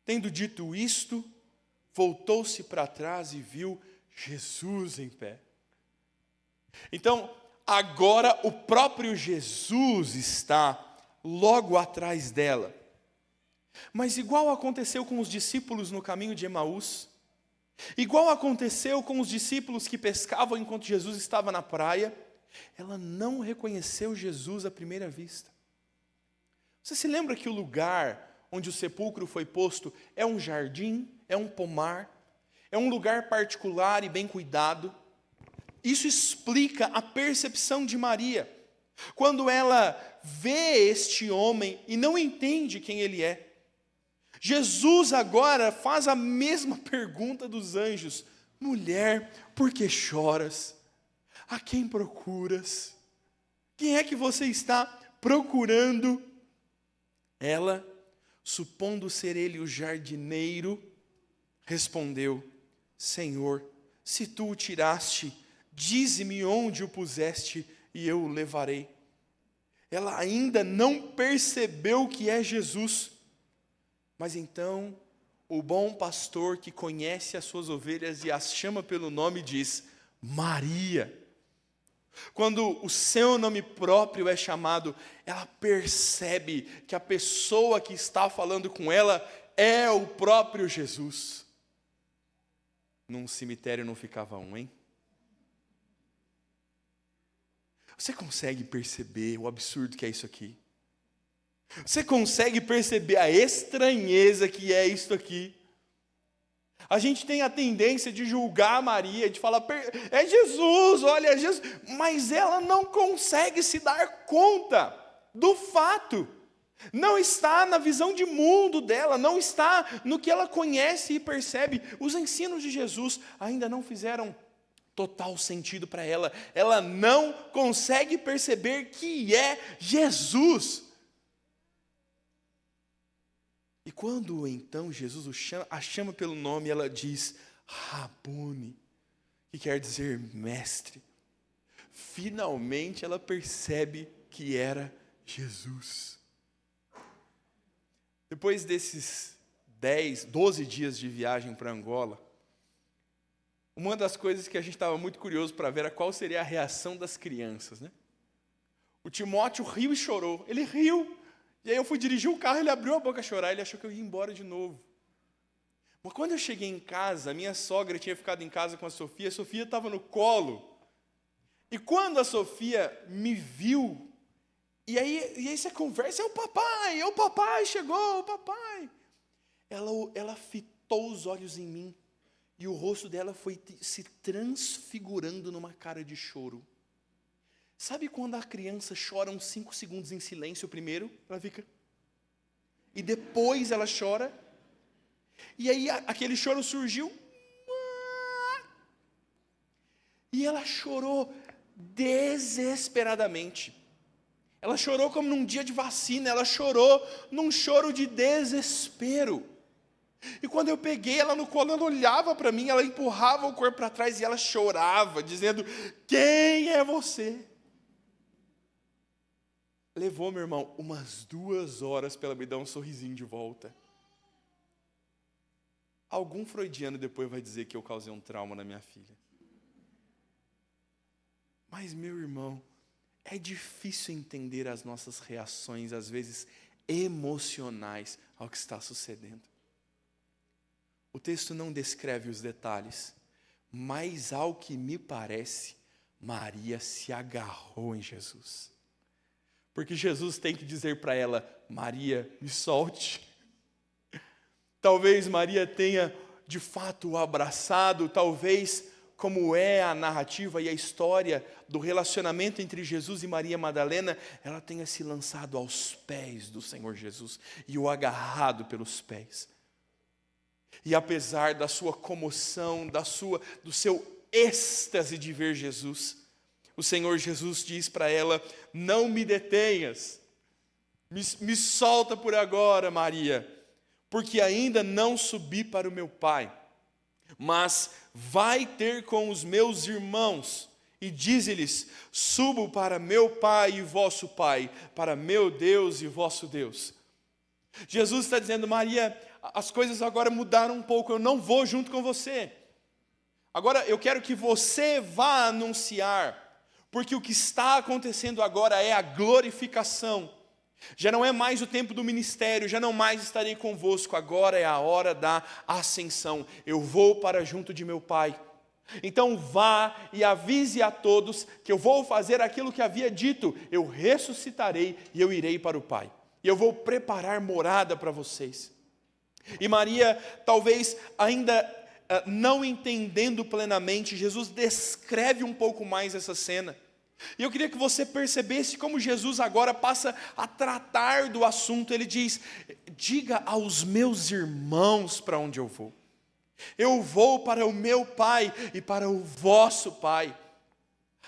Tendo dito isto, voltou-se para trás e viu Jesus em pé. Então, agora o próprio Jesus está logo atrás dela. Mas igual aconteceu com os discípulos no caminho de Emaús, igual aconteceu com os discípulos que pescavam enquanto Jesus estava na praia, ela não reconheceu Jesus à primeira vista. Você se lembra que o lugar onde o sepulcro foi posto é um jardim, é um pomar, é um lugar particular e bem cuidado? Isso explica a percepção de Maria, quando ela vê este homem e não entende quem ele é. Jesus agora faz a mesma pergunta dos anjos: mulher, por que choras? A quem procuras? Quem é que você está procurando? Ela, supondo ser ele o jardineiro, respondeu: Senhor, se tu o tiraste, dize-me onde o puseste e eu o levarei. Ela ainda não percebeu que é Jesus. Mas então, o bom pastor que conhece as suas ovelhas e as chama pelo nome diz: Maria. Quando o seu nome próprio é chamado, ela percebe que a pessoa que está falando com ela é o próprio Jesus. Num cemitério não ficava um, hein? Você consegue perceber o absurdo que é isso aqui? Você consegue perceber a estranheza que é isso aqui? A gente tem a tendência de julgar Maria, de falar, é Jesus, olha, é Jesus. Mas ela não consegue se dar conta do fato. Não está na visão de mundo dela, não está no que ela conhece e percebe. Os ensinos de Jesus ainda não fizeram total sentido para ela. Ela não consegue perceber que é Jesus. E quando então Jesus a chama pelo nome, ela diz, Rabone, que quer dizer mestre. Finalmente ela percebe que era Jesus. Depois desses 12 dias de viagem para Angola, uma das coisas que a gente estava muito curioso para ver era qual seria a reação das crianças, né? O Timóteo riu e chorou. Ele riu. E aí eu fui dirigir o carro, ele abriu a boca a chorar, ele achou que eu ia embora de novo. Mas quando eu cheguei em casa, a minha sogra tinha ficado em casa com a Sofia estava no colo. E quando a Sofia me viu, e aí você conversa, é o papai chegou, o papai. Ela fitou os olhos em mim, e o rosto dela foi se transfigurando numa cara de choro. Sabe quando a criança chora uns 5 segundos em silêncio primeiro? Ela fica. E depois ela chora. E aí aquele choro surgiu. E ela chorou desesperadamente. Ela chorou como num dia de vacina. Ela chorou num choro de desespero. E quando eu peguei ela no colo, ela olhava para mim, ela empurrava o corpo para trás e ela chorava, dizendo, quem é você? Levou, meu irmão, umas 2 horas para ela me dar um sorrisinho de volta. Algum freudiano depois vai dizer que eu causei um trauma na minha filha. Mas, meu irmão, é difícil entender as nossas reações, às vezes emocionais, ao que está sucedendo. O texto não descreve os detalhes, mas, ao que me parece, Maria se agarrou em Jesus. Porque Jesus tem que dizer para ela, Maria, me solte. Talvez Maria tenha, de fato, o abraçado, talvez, como é a narrativa e a história do relacionamento entre Jesus e Maria Madalena, ela tenha se lançado aos pés do Senhor Jesus e o agarrado pelos pés. E apesar da sua comoção, do seu êxtase de ver Jesus, o Senhor Jesus diz para ela, não me detenhas, me solta por agora, Maria. porque ainda não subi para o meu Pai. Mas vai ter com os meus irmãos e dize-lhes: subo para meu Pai e vosso Pai, para meu Deus e vosso Deus. Jesus está dizendo: Maria, as coisas agora mudaram um pouco, eu não vou junto com você. Agora eu quero que você vá anunciar, porque o que está acontecendo agora é a glorificação. Já não é mais o tempo do ministério, já não mais estarei convosco, agora é a hora da ascensão. Eu vou para junto de meu Pai. Então vá e avise a todos que eu vou fazer aquilo que havia dito. Eu ressuscitarei e eu irei para o Pai. E eu vou preparar morada para vocês. E Maria, talvez ainda não entendendo plenamente, Jesus descreve um pouco mais essa cena. E eu queria que você percebesse como Jesus agora passa a tratar do assunto. Ele diz: diga aos meus irmãos para onde eu vou. Eu vou para o meu Pai e para o vosso Pai.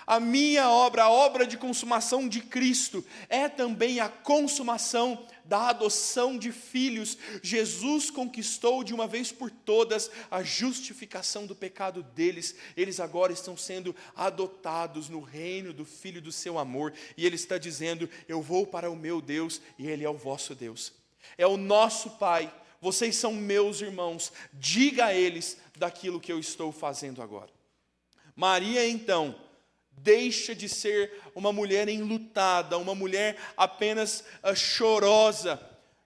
A minha obra, a obra de consumação de Cristo, é também a consumação da adoção de filhos. Jesus conquistou de uma vez por todas a justificação do pecado deles. Eles agora estão sendo adotados no reino do Filho do seu amor. E Ele está dizendo: eu vou para o meu Deus e Ele é o vosso Deus. É o nosso Pai. Vocês são meus irmãos. Diga a eles daquilo que eu estou fazendo agora. Maria, então, deixa de ser uma mulher enlutada, uma mulher apenas chorosa.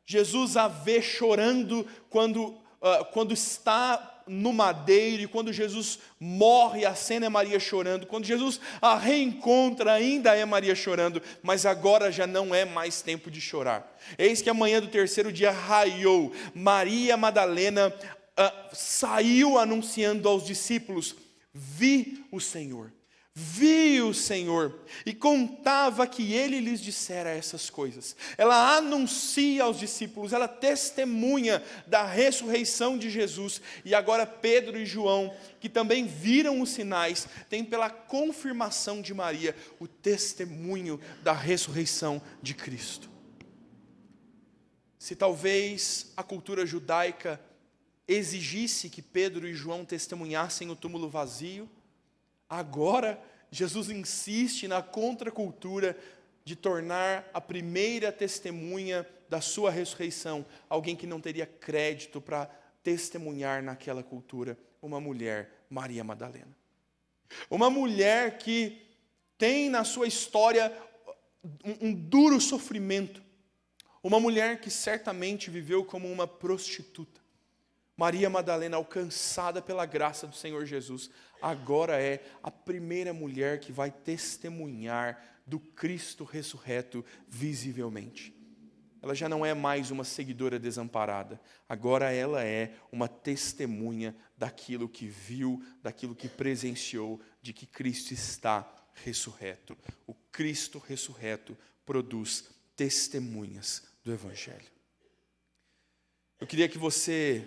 Jesus a vê chorando quando está no madeiro, e quando Jesus morre, a cena é Maria chorando. Quando Jesus a reencontra, ainda é Maria chorando, mas agora já não é mais tempo de chorar. Eis que a manhã do terceiro dia raiou. Maria Madalena saiu anunciando aos discípulos: vi o Senhor. Vi o Senhor, e contava que ele lhes dissera essas coisas. Ela anuncia aos discípulos, ela testemunha da ressurreição de Jesus. E agora Pedro e João, que também viram os sinais, têm pela confirmação de Maria o testemunho da ressurreição de Cristo. Se talvez a cultura judaica exigisse que Pedro e João testemunhassem o túmulo vazio, agora Jesus insiste na contracultura de tornar a primeira testemunha da sua ressurreição alguém que não teria crédito para testemunhar naquela cultura, uma mulher, Maria Madalena. Uma mulher que tem na sua história um duro sofrimento, uma mulher que certamente viveu como uma prostituta. Maria Madalena, alcançada pela graça do Senhor Jesus, agora é a primeira mulher que vai testemunhar do Cristo ressurreto visivelmente. Ela já não é mais uma seguidora desamparada, agora ela é uma testemunha daquilo que viu, daquilo que presenciou, de que Cristo está ressurreto. O Cristo ressurreto produz testemunhas do Evangelho. Eu queria que você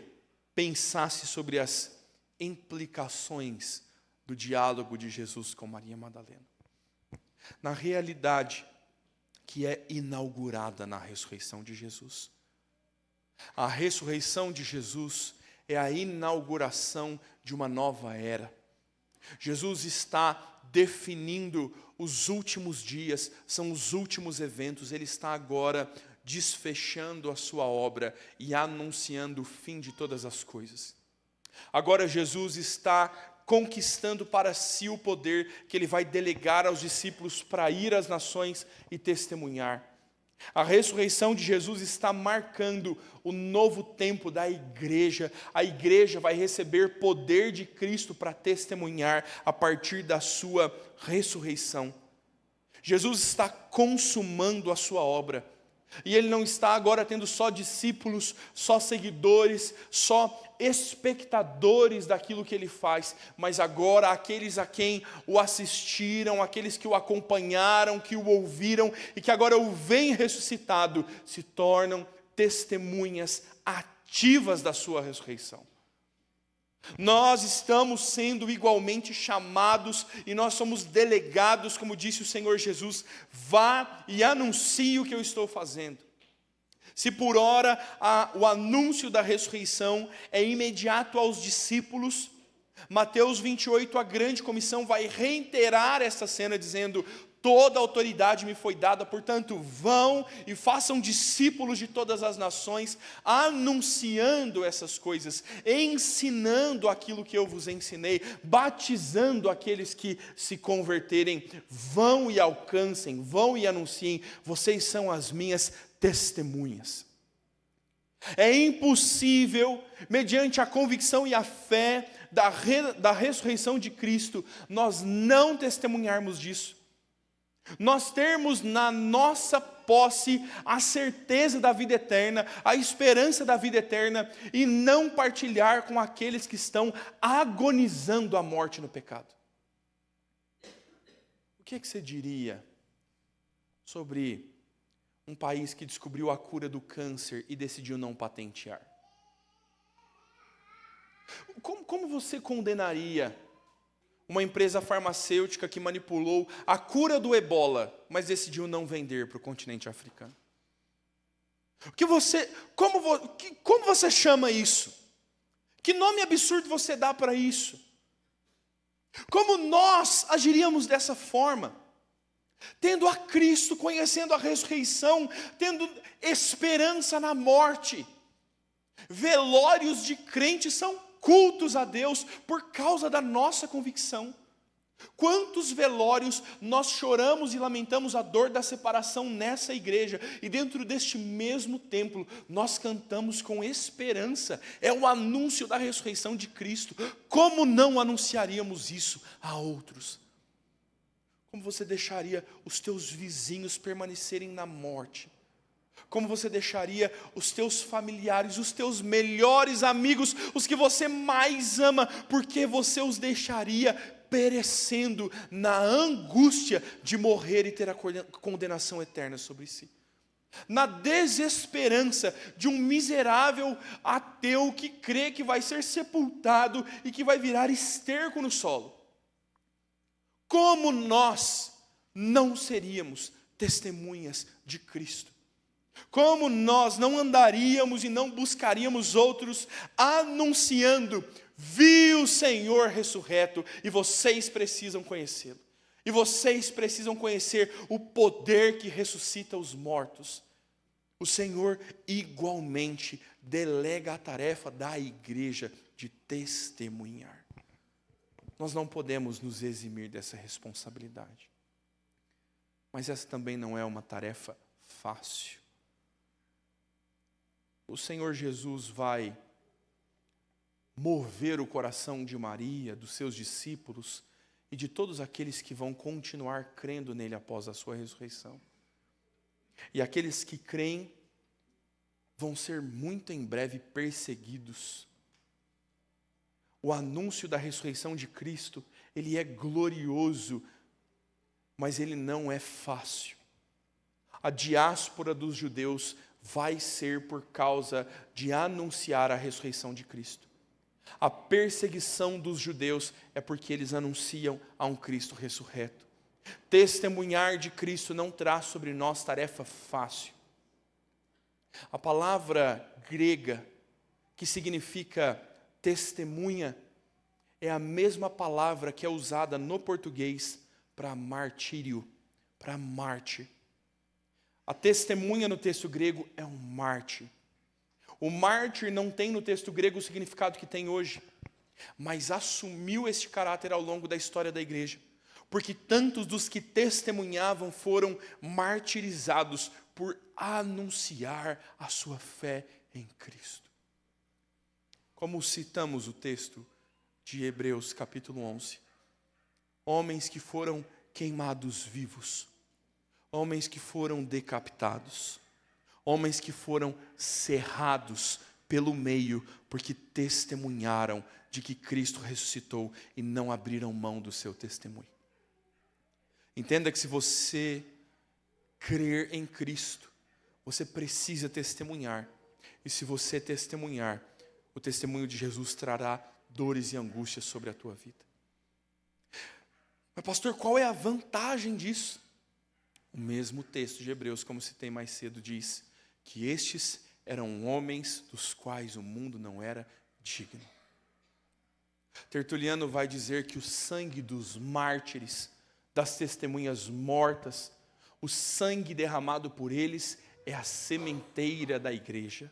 pensasse sobre as implicações do diálogo de Jesus com Maria Madalena. Na realidade que é inaugurada na ressurreição de Jesus. A ressurreição de Jesus é a inauguração de uma nova era. Jesus está definindo os últimos dias, são os últimos eventos. Ele está agora desfechando a sua obra e anunciando o fim de todas as coisas. Agora Jesus está conquistando para si o poder que ele vai delegar aos discípulos para ir às nações e testemunhar. A ressurreição de Jesus está marcando o novo tempo da igreja. A igreja vai receber poder de Cristo para testemunhar a partir da sua ressurreição. Jesus está consumando a sua obra. E ele não está agora tendo só discípulos, só seguidores, só espectadores daquilo que ele faz, mas agora aqueles a quem o assistiram, aqueles que o acompanharam, que o ouviram e que agora o veem ressuscitado, se tornam testemunhas ativas da sua ressurreição. Nós estamos sendo igualmente chamados e nós somos delegados, como disse o Senhor Jesus: vá e anuncie o que eu estou fazendo. Se por ora o anúncio da ressurreição é imediato aos discípulos, Mateus 28, a grande comissão vai reiterar essa cena dizendo: toda autoridade me foi dada, portanto vão e façam discípulos de todas as nações, anunciando essas coisas, ensinando aquilo que eu vos ensinei, batizando aqueles que se converterem. Vão e alcancem, vão e anunciem, vocês são as minhas testemunhas. É impossível, mediante a convicção e a fé da ressurreição de Cristo, nós não testemunharmos disso. Nós termos na nossa posse a certeza da vida eterna, a esperança da vida eterna, e não partilhar com aqueles que estão agonizando a morte no pecado. O que é que você diria sobre um país que descobriu a cura do câncer e decidiu não patentear? Como você condenaria uma empresa farmacêutica que manipulou a cura do ebola, mas decidiu não vender para o continente africano? Como você chama isso? Que nome absurdo você dá para isso? Como nós agiríamos dessa forma? Tendo a Cristo, conhecendo a ressurreição, tendo esperança na morte. Velórios de crentes são cultos a Deus por causa da nossa convicção. Quantos velórios nós choramos e lamentamos a dor da separação nessa igreja, e dentro deste mesmo templo nós cantamos com esperança, é o anúncio da ressurreição de Cristo. Como não anunciaríamos isso a outros? Como você deixaria os teus vizinhos permanecerem na morte? Como você deixaria os teus familiares, os teus melhores amigos, os que você mais ama, porque você os deixaria perecendo na angústia de morrer e ter a condenação eterna sobre si? Na desesperança de um miserável ateu que crê que vai ser sepultado e que vai virar esterco no solo. Como nós não seríamos testemunhas de Cristo? Como nós não andaríamos e não buscaríamos outros anunciando: vi o Senhor ressurreto, e vocês precisam conhecê-lo. E vocês precisam conhecer o poder que ressuscita os mortos. O Senhor igualmente delega a tarefa da igreja de testemunhar. Nós não podemos nos eximir dessa responsabilidade. Mas essa também não é uma tarefa fácil. O Senhor Jesus vai mover o coração de Maria, dos seus discípulos e de todos aqueles que vão continuar crendo nele após a sua ressurreição. E aqueles que creem vão ser muito em breve perseguidos. O anúncio da ressurreição de Cristo, ele é glorioso, mas ele não é fácil. A diáspora dos judeus vai ser por causa de anunciar a ressurreição de Cristo. A perseguição dos judeus é porque eles anunciam a um Cristo ressurreto. Testemunhar de Cristo não traz sobre nós tarefa fácil. A palavra grega que significa testemunha é a mesma palavra que é usada no português para martírio, para mártir. A testemunha no texto grego é um mártir. O mártir não tem no texto grego o significado que tem hoje, mas assumiu este caráter ao longo da história da igreja, porque tantos dos que testemunhavam foram martirizados por anunciar a sua fé em Cristo. Como citamos o texto de Hebreus capítulo 11, homens que foram queimados vivos, homens que foram decapitados, homens que foram cerrados pelo meio, porque testemunharam de que Cristo ressuscitou e não abriram mão do seu testemunho. Entenda que se você crer em Cristo, você precisa testemunhar. E se você testemunhar, o testemunho de Jesus trará dores e angústias sobre a tua vida. Mas pastor, qual é a vantagem disso? O mesmo texto de Hebreus, como citei mais cedo, diz que estes eram homens dos quais o mundo não era digno. Tertuliano vai dizer que o sangue dos mártires, das testemunhas mortas, o sangue derramado por eles é a sementeira da igreja.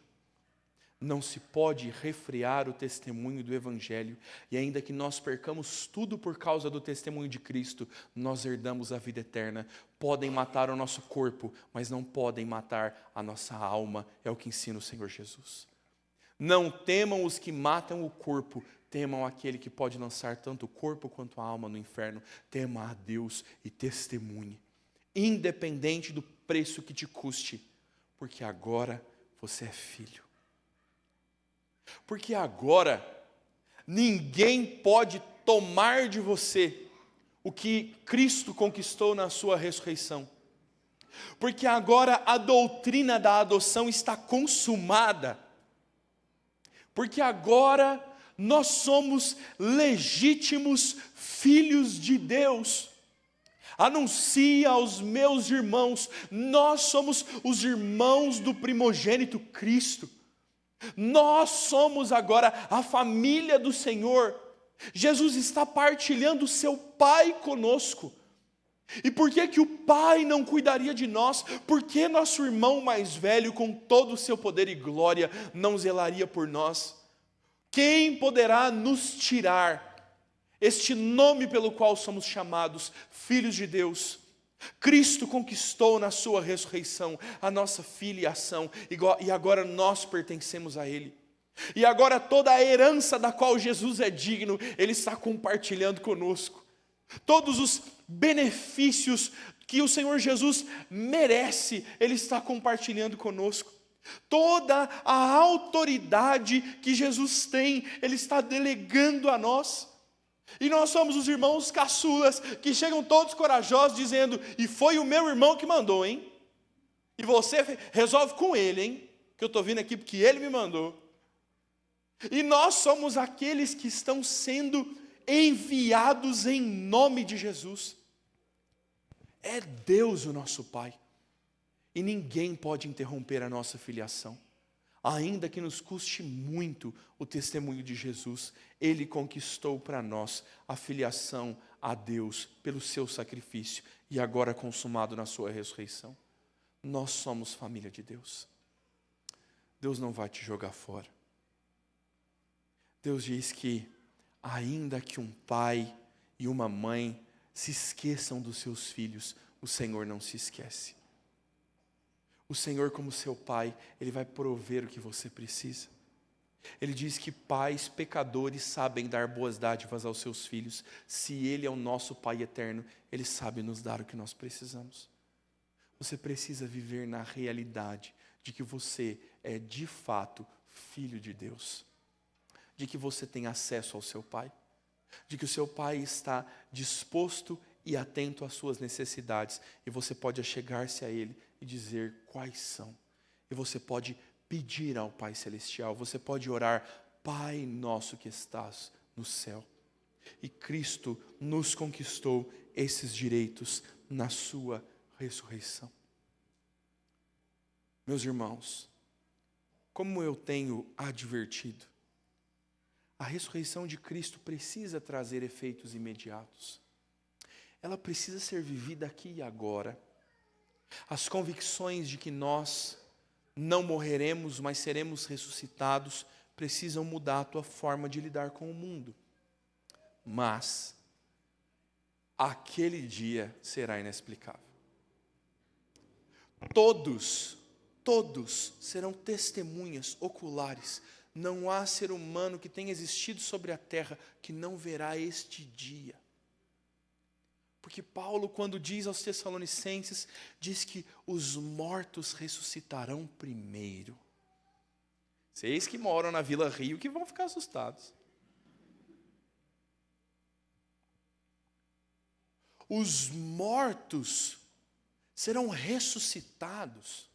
Não se pode refrear o testemunho do Evangelho, e ainda que nós percamos tudo por causa do testemunho de Cristo, nós herdamos a vida eterna. Podem matar o nosso corpo, mas não podem matar a nossa alma, é o que ensina o Senhor Jesus. Não temam os que matam o corpo, temam aquele que pode lançar tanto o corpo quanto a alma no inferno. Tema a Deus e testemunhe, independente do preço que te custe, porque agora você é filho. Porque agora ninguém pode tomar de você o que Cristo conquistou na sua ressurreição. Porque agora a doutrina da adoção está consumada. Porque agora nós somos legítimos filhos de Deus. Anuncia aos meus irmãos, nós somos os irmãos do primogênito Cristo. Nós somos agora a família do Senhor. Jesus está partilhando o seu Pai conosco. E por que o Pai não cuidaria de nós? Por que nosso irmão mais velho, com todo o seu poder e glória, não zelaria por nós? Quem poderá nos tirar este nome pelo qual somos chamados filhos de Deus? Cristo conquistou na sua ressurreição a nossa filiação, e agora nós pertencemos a Ele. E agora toda a herança da qual Jesus é digno, Ele está compartilhando conosco. Todos os benefícios que o Senhor Jesus merece, Ele está compartilhando conosco. Toda a autoridade que Jesus tem, Ele está delegando a nós. E nós somos os irmãos caçulas, que chegam todos corajosos, dizendo, e foi o meu irmão que mandou, hein? E você resolve com ele, hein? Que eu estou vindo aqui porque ele me mandou. E nós somos aqueles que estão sendo enviados em nome de Jesus. É Deus o nosso Pai. E ninguém pode interromper a nossa filiação. Ainda que nos custe muito o testemunho de Jesus, Ele conquistou para nós a filiação a Deus pelo seu sacrifício e agora consumado na sua ressurreição. Nós somos família de Deus. Deus não vai te jogar fora. Deus diz que ainda que um pai e uma mãe se esqueçam dos seus filhos, o Senhor não se esquece. O Senhor, como seu Pai, Ele vai prover o que você precisa. Ele diz que pais pecadores sabem dar boas dádivas aos seus filhos. Se Ele é o nosso Pai eterno, Ele sabe nos dar o que nós precisamos. Você precisa viver na realidade de que você é de fato filho de Deus. De que você tem acesso ao seu Pai. De que o seu Pai está disposto e atento às suas necessidades. E você pode achegar-se a Ele e dizer quais são. E você pode pedir ao Pai Celestial, você pode orar, Pai nosso que estás no céu. E Cristo nos conquistou esses direitos na sua ressurreição. Meus irmãos, como eu tenho advertido, a ressurreição de Cristo precisa trazer efeitos imediatos. Ela precisa ser vivida aqui e agora. As convicções de que nós não morreremos, mas seremos ressuscitados, precisam mudar a tua forma de lidar com o mundo. Mas aquele dia será inexplicável. Todos serão testemunhas oculares. Não há ser humano que tenha existido sobre a terra que não verá este dia. Porque Paulo, quando diz aos Tessalonicenses, diz que os mortos ressuscitarão primeiro. Vocês que moram na Vila Rio que vão ficar assustados. Os mortos serão ressuscitados.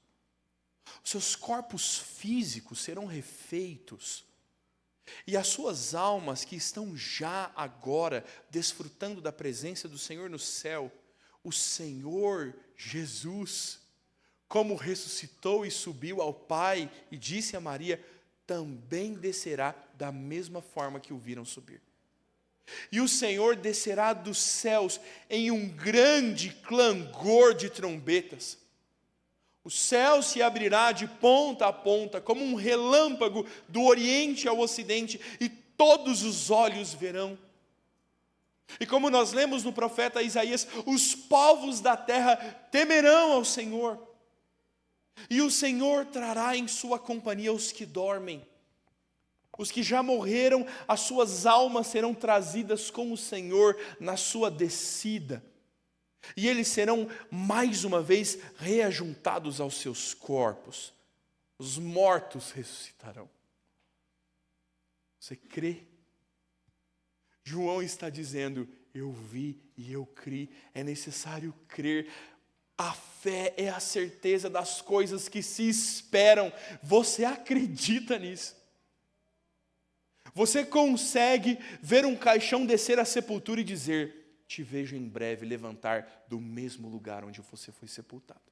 Seus corpos físicos serão refeitos. E as suas almas que estão já agora desfrutando da presença do Senhor no céu, o Senhor Jesus como ressuscitou e subiu ao Pai, e disse a Maria, também descerá da mesma forma que o viram subir. E o Senhor descerá dos céus em um grande clangor de trombetas. O céu se abrirá de ponta a ponta, como um relâmpago do oriente ao ocidente, e todos os olhos verão. E como nós lemos no profeta Isaías, os povos da terra temerão ao Senhor. E o Senhor trará em sua companhia os que dormem. Os que já morreram, as suas almas serão trazidas com o Senhor na sua descida. E eles serão mais uma vez reajuntados aos seus corpos. Os mortos ressuscitarão. Você crê? João está dizendo, eu vi e eu criei. É necessário crer. A fé é a certeza das coisas que se esperam. Você acredita nisso? Você consegue ver um caixão descer à sepultura e dizer, te vejo em breve levantar do mesmo lugar onde você foi sepultado.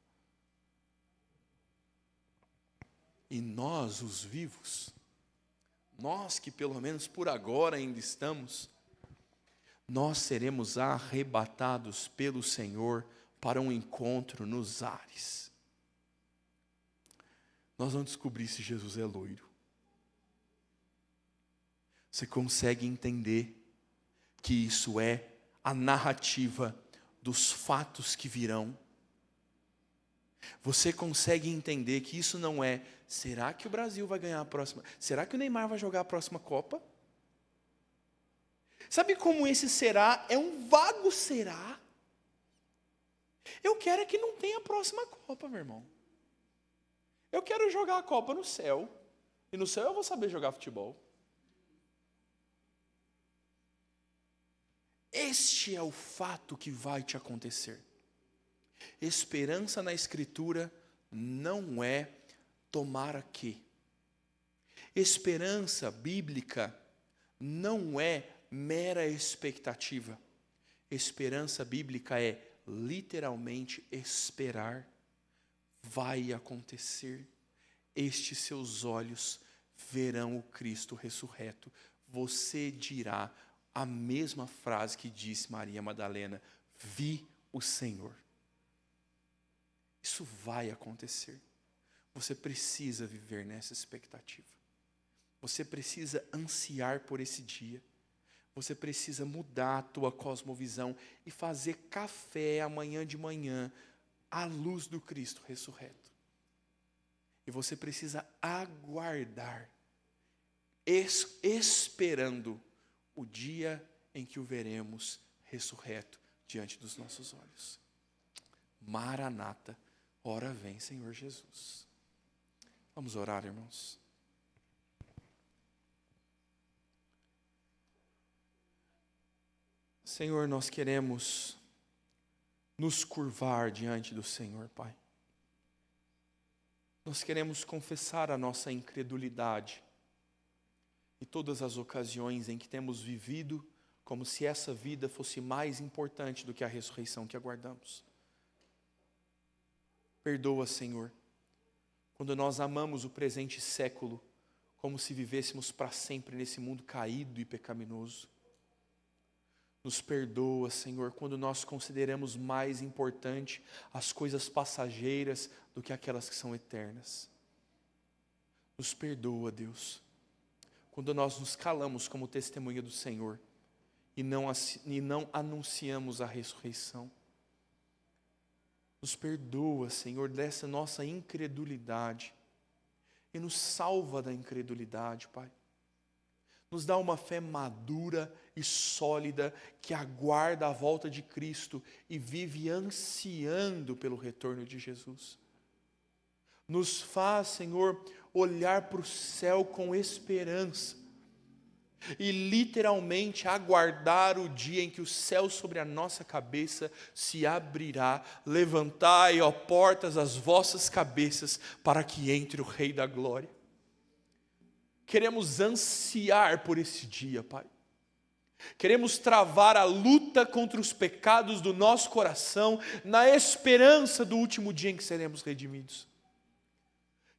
E nós, os vivos, nós que pelo menos por agora ainda estamos, nós seremos arrebatados pelo Senhor para um encontro nos ares. Nós vamos descobrir se Jesus é loiro. Você consegue entender que isso é a narrativa dos fatos que virão? Você consegue entender que isso não é, será que o Brasil vai ganhar a próxima? Será que o Neymar vai jogar a próxima Copa? Sabe como esse será é um vago será? Eu quero é que não tenha a próxima Copa, meu irmão. Eu quero jogar a Copa no céu. E no céu eu vou saber jogar futebol. Este é o fato que vai te acontecer. Esperança na Escritura não é tomara que. Esperança bíblica não é mera expectativa. Esperança bíblica é literalmente esperar. Vai acontecer. Estes seus olhos verão o Cristo ressurreto. Você dirá a mesma frase que disse Maria Madalena, vi o Senhor. Isso vai acontecer. Você precisa viver nessa expectativa. Você precisa ansiar por esse dia. Você precisa mudar a tua cosmovisão e fazer café amanhã de manhã à luz do Cristo ressurreto. E você precisa aguardar, esperando o dia em que o veremos ressurreto diante dos nossos olhos. Maranata, ora vem, Senhor Jesus. Vamos orar, irmãos. Senhor, nós queremos nos curvar diante do Senhor, Pai. Nós queremos confessar a nossa incredulidade e todas as ocasiões em que temos vivido como se essa vida fosse mais importante do que a ressurreição que aguardamos. Perdoa, Senhor, quando nós amamos o presente século como se vivêssemos para sempre nesse mundo caído e pecaminoso. Nos perdoa, Senhor, quando nós consideramos mais importante as coisas passageiras do que aquelas que são eternas. Nos perdoa, Deus, quando nós nos calamos como testemunha do Senhor e não anunciamos a ressurreição. Nos perdoa, Senhor, dessa nossa incredulidade e nos salva da incredulidade, Pai. Nos dá uma fé madura e sólida que aguarda a volta de Cristo e vive ansiando pelo retorno de Jesus. Nos faz, Senhor, olhar para o céu com esperança e literalmente aguardar o dia em que o céu sobre a nossa cabeça se abrirá. Levantai, ó portas, as vossas cabeças, para que entre o Rei da Glória. Queremos ansiar por esse dia, Pai. Queremos travar a luta contra os pecados do nosso coração, na esperança do último dia em que seremos redimidos.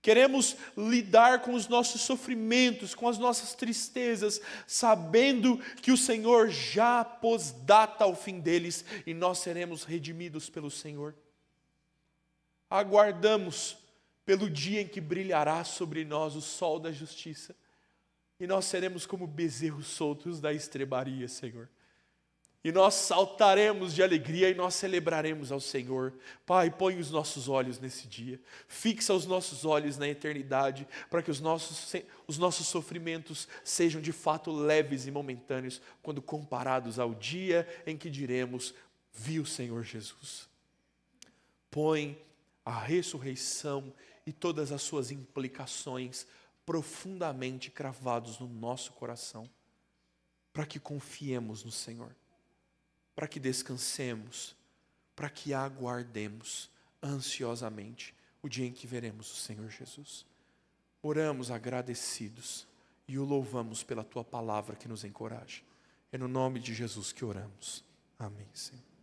Queremos lidar com os nossos sofrimentos, com as nossas tristezas, sabendo que o Senhor já pôs data ao fim deles e nós seremos redimidos pelo Senhor. Aguardamos pelo dia em que brilhará sobre nós o sol da justiça e nós seremos como bezerros soltos da estrebaria, Senhor. E nós saltaremos de alegria e nós celebraremos ao Senhor. Pai, põe os nossos olhos nesse dia. Fixa os nossos olhos na eternidade, para que os nossos sofrimentos sejam de fato leves e momentâneos, quando comparados ao dia em que diremos, vi o Senhor Jesus. Põe a ressurreição e todas as suas implicações profundamente cravados no nosso coração, para que confiemos no Senhor. Para que descansemos, para que aguardemos ansiosamente o dia em que veremos o Senhor Jesus. Oramos agradecidos e o louvamos pela Tua palavra que nos encoraja. É no nome de Jesus que oramos. Amém, Senhor.